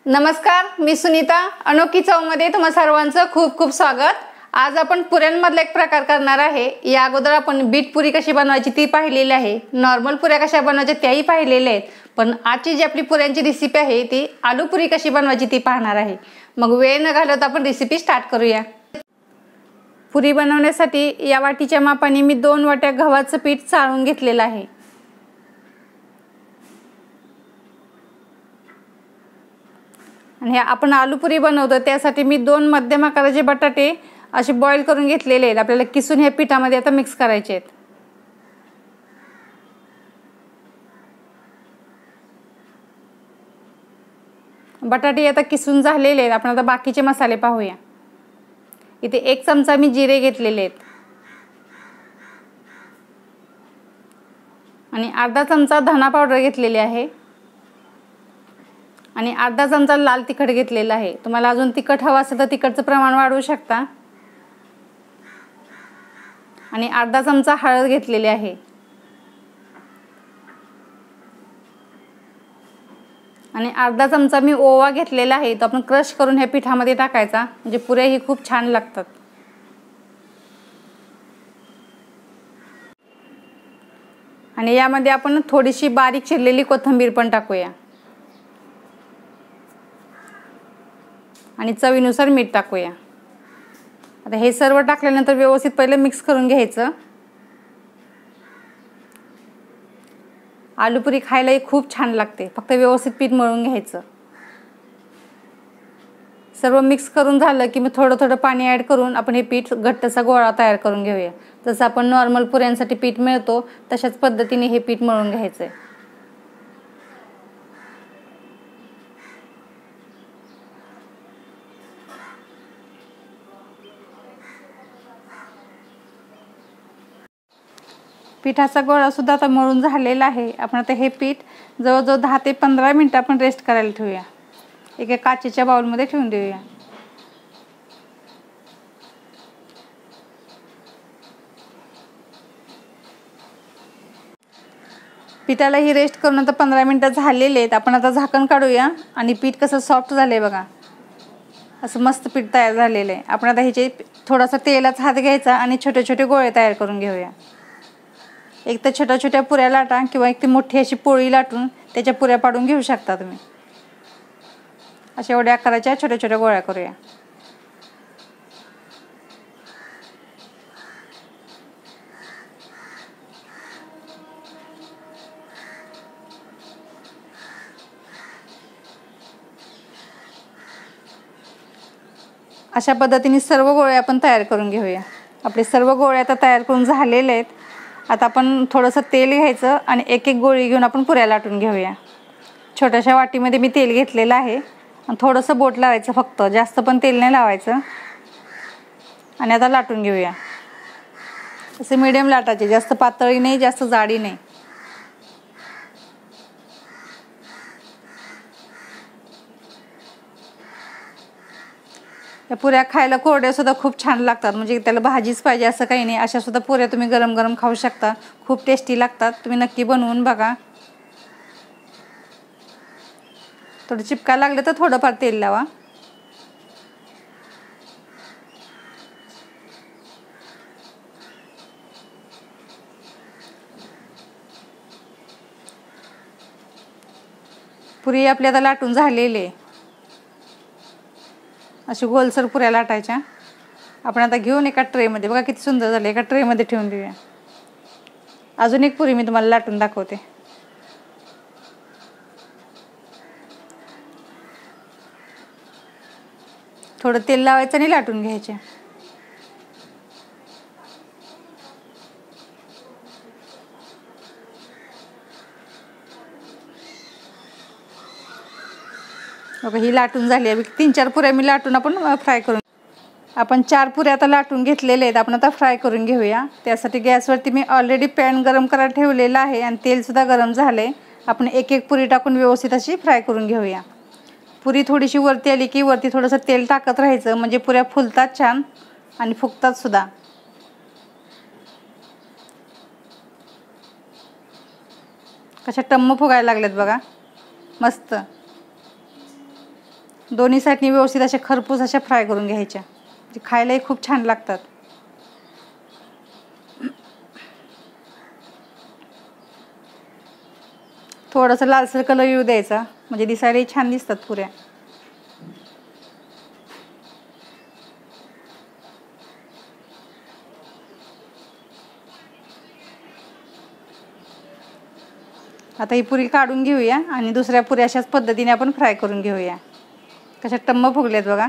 नमस्कार, मी सुनीता. अनोखी चवमध्ये तुम्हा सर्वांचं खूप खूप स्वागत. आज आपण पुऱ्यांमधला एक प्रकार करणार आहे. या अगोदर आपण बीट पुरी कशी बनवायची ती पाहिलेली आहे. नॉर्मल पुऱ्या कशा बनवायच्या त्याही पाहिलेल्या आहेत. पण आजची जी आपली पुऱ्यांची रेसिपी आहे ती आलू पुरी कशी बनवायची ती पाहणार आहे. मग वेळ न घालवता आपण रेसिपी स्टार्ट करूया. पुरी बनवण्यासाठी या वाटीच्या मापाने मी 2 वाट्या गव्हाचं पीठ चाळून घेतलेलं आहे. आणि आपण आलू पुरी बनवतो त्यासाठी मी 2 मध्यम आकाराचे बटाटे असे बॉईल करून घेतलेले आहेत. आपल्याला किसून हे पिठामध्ये आता मिक्स करायचे आहेत. बटाटे आता किसून झालेले आहेत. आपण आता बाकीचे मसाले पाहूया. इथे 1 चमचा मी जिरे घेतलेले आहेत आणि अर्धा चमचा धना पावडर घेतलेली आहे आणि अर्धा चमचा लाल तिखट घेतलेला आहे. तुम्हाला अजून तिखट हवं असेल तर तिखटचं प्रमाण वाढवू शकता. आणि अर्धा चमचा हळद घेतलेली आहे आणि अर्धा चमचा मी ओवा घेतलेला आहे. तो आपण क्रश करून ह्या पिठामध्ये टाकायचा, म्हणजे पुऱ्या ही खूप छान लागतात. आणि यामध्ये आपण थोडीशी बारीक चिरलेली कोथिंबीर पण टाकूया आणि चवीनुसार मीठ टाकूया. आता हे सर्व टाकल्यानंतर व्यवस्थित पहिले मिक्स करून घ्यायचं. आलू पुरी खायलाही खूप छान लागते. फक्त व्यवस्थित पीठ मळून घ्यायचं. सर्व मिक्स करून झालं की मी थोडं थोडं पाणी ॲड करून आपण हे पीठ घट्टसा गोळा तयार करून घेऊया. जसं आपण नॉर्मल पुऱ्यांसाठी पीठ मिळतो तशाच पद्धतीने हे पीठ मळून घ्यायचं आहे. पिठाचा गोळा सुद्धा आता मळून झालेला आहे. आपण आता हे पीठ जवळजवळ 10 ते 15 मिनिटं आपण रेस्ट करायला ठेवूया. एका काचेच्या बाउलमध्ये ठेवून देऊया. पिठाला ही रेस्ट करून आता 15 मिनिटं झालेले आहेत. आपण आता झाकण काढूया आणि पीठ कसं सॉफ्ट झालंय बघा. असं मस्त पीठ तयार झालेलं आहे. आपण आता ह्याचे थोडासा तेलाचा हात घ्यायचा आणि छोटे छोटे गोळे तयार करून घेऊया. एक तर छोट्या छोट्या पुऱ्या लाटा किंवा एक ती मोठी अशी पोळी लाटून त्याच्या पुऱ्या पाडून घेऊ शकता तुम्ही. अशा एवढ्या आकाराच्या छोट्या छोट्या गोळ्या करूया. अशा पद्धतीने सर्व गोळे आपण तयार करून घेऊया. आपले सर्व गोळे आता तयार करून झालेले आहेत. आता आपण थोडंसं तेल घ्यायचं आणि एक एक गोळी घेऊन आपण पुऱ्या लाटून घेऊया. छोट्याशा वाटीमध्ये मी तेल घेतलेलं आहे आणि थोडंसं बोट लावायचं, फक्त जास्त पण तेल नाही लावायचं. आणि आता लाटून घेऊया. असे मीडियम लाटायचे, जास्त पातळी नाही जास्त जाडी नाही. या पुऱ्या खायला कोरड्या सुद्धा खूप छान लागतात. म्हणजे त्याला भाजीच पाहिजे असं काही नाही. अशा सुद्धा पुऱ्या तुम्ही गरम गरम खाऊ शकता. खूप टेस्टी लागतात. तुम्ही नक्की बनवून बघा. थोडं चिपका लागलं तर थोडंफार तेल लावा. पुरी आपली आता लाटून झालेली आहे. अशी गोलसर पुऱ्या लाटायच्या. आपण आता घेऊन एका ट्रेमध्ये, बघा किती सुंदर झाले, एका ट्रेमध्ये ठेवून देऊया. अजून एक पुरी मी तुम्हाला लाटून दाखवते. थोडं तेल लावायचं आणि लाटून घ्यायचे. बघा ही लाटून झाली आहे. 3-4 पुऱ्या मी लाटून आपण फ्राय करून, आपण 4 पुऱ्या आता लाटून घेतलेल्या आहेत. आपण आता फ्राय करून घेऊया. त्यासाठी गॅसवरती मी ऑलरेडी पॅन गरम करायला ठेवलेला आहे आणि तेलसुद्धा गरम झाले. आपण एक एक पुरी टाकून व्यवस्थित अशी फ्राय करून घेऊया. पुरी थोडीशी वरती आली की वरती थोडंसं तेल टाकत राहायचं, म्हणजे पुऱ्या फुलतात छान आणि फुगतात सुद्धा. कशा टम्म फुगायला लागलेत बघा, मस्त. दोन्ही साईडनी व्यवस्थित अशा खरपूस अशा फ्राय करून घ्यायच्या, जे खायलाही खूप छान लागतात। थोडासा लालसर कलर येऊ द्यायचा, म्हणजे दिसायलाही छान दिसतात पुऱ्या। आता ही पुरी काढून घेऊया आणि दुसऱ्या पुऱ्या अशाच पद्धतीने आपण फ्राय करून घेऊया। कशा टम्म फुगल्यात बघा।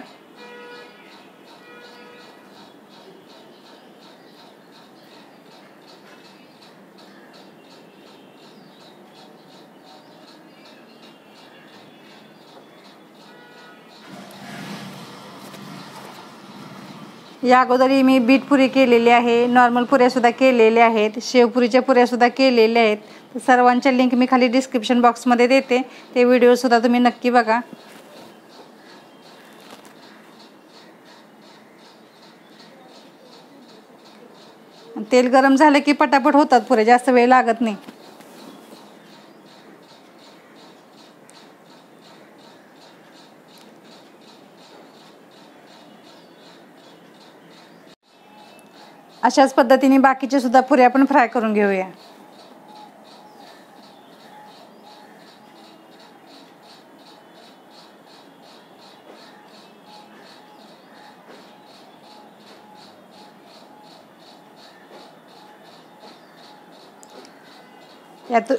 या अगोदर मी बीट पुरी केलेली आहे, नॉर्मल पुऱ्यासुद्धा केलेल्या आहेत, शेवपुरीच्या पुऱ्यासुद्धा केलेल्या आहेत। तर सर्वांच्या लिंक मी खाली डिस्क्रिप्शन बॉक्समध्ये देते, ते व्हिडिओसुद्धा तुम्ही नक्की बघा। तेल गरम झालं की पटापट होतात पुऱ्या, जास्त वेळ लागत नाही। अशाच पद्धतीने बाकीचे सुद्धा पुऱ्या आपण फ्राय करून घेऊया।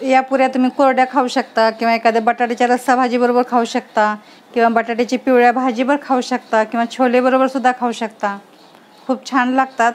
या पुऱ्या तुम्ही कोरड्या खाऊ शकता किंवा एखाद्या बटाट्याच्या रस्सा भाजी बरोबर खाऊ शकता किंवा बटाट्याची पिवळ्या भाजीवर खाऊ शकता किंवा छोले बरोबर सुद्धा खाऊ शकता, खूप छान लागतात।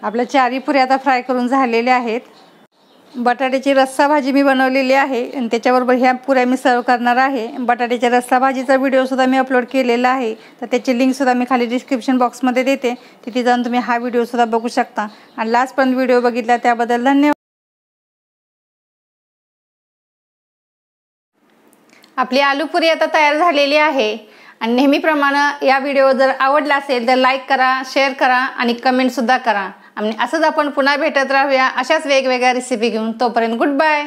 आपल्या चारी पुऱ्या आता फ्राय करून झालेल्या आहेत। बटाट्याची रस्सा भाजी मी बनवलेली आहे आणि त्याच्याबरोबर ह्या पुऱ्या मी सर्व करणार आहे। बटाट्याच्या रस्सा भाजीचा व्हिडिओसुद्धा मी अपलोड केलेला आहे, तर त्याची लिंकसुद्धा मी खाली डिस्क्रिप्शन बॉक्समध्ये देते, तिथे जाऊन तुम्ही हा व्हिडिओसुद्धा बघू शकता। आणि लास्टपर्यंत व्हिडिओ बघितला त्याबद्दल धन्यवाद। आपली आलू पुरी आता तयार झालेली आहे आणि नेहमीप्रमाणे या व्हिडिओ जर आवडला असेल तर लाईक करा, शेअर करा आणि कमेंटसुद्धा करा। आणि असंच आपण पुन्हा भेटत राहूया अशाच वेगवेगळ्या रेसिपी घेऊन। तोपर्यंत गुड बाय।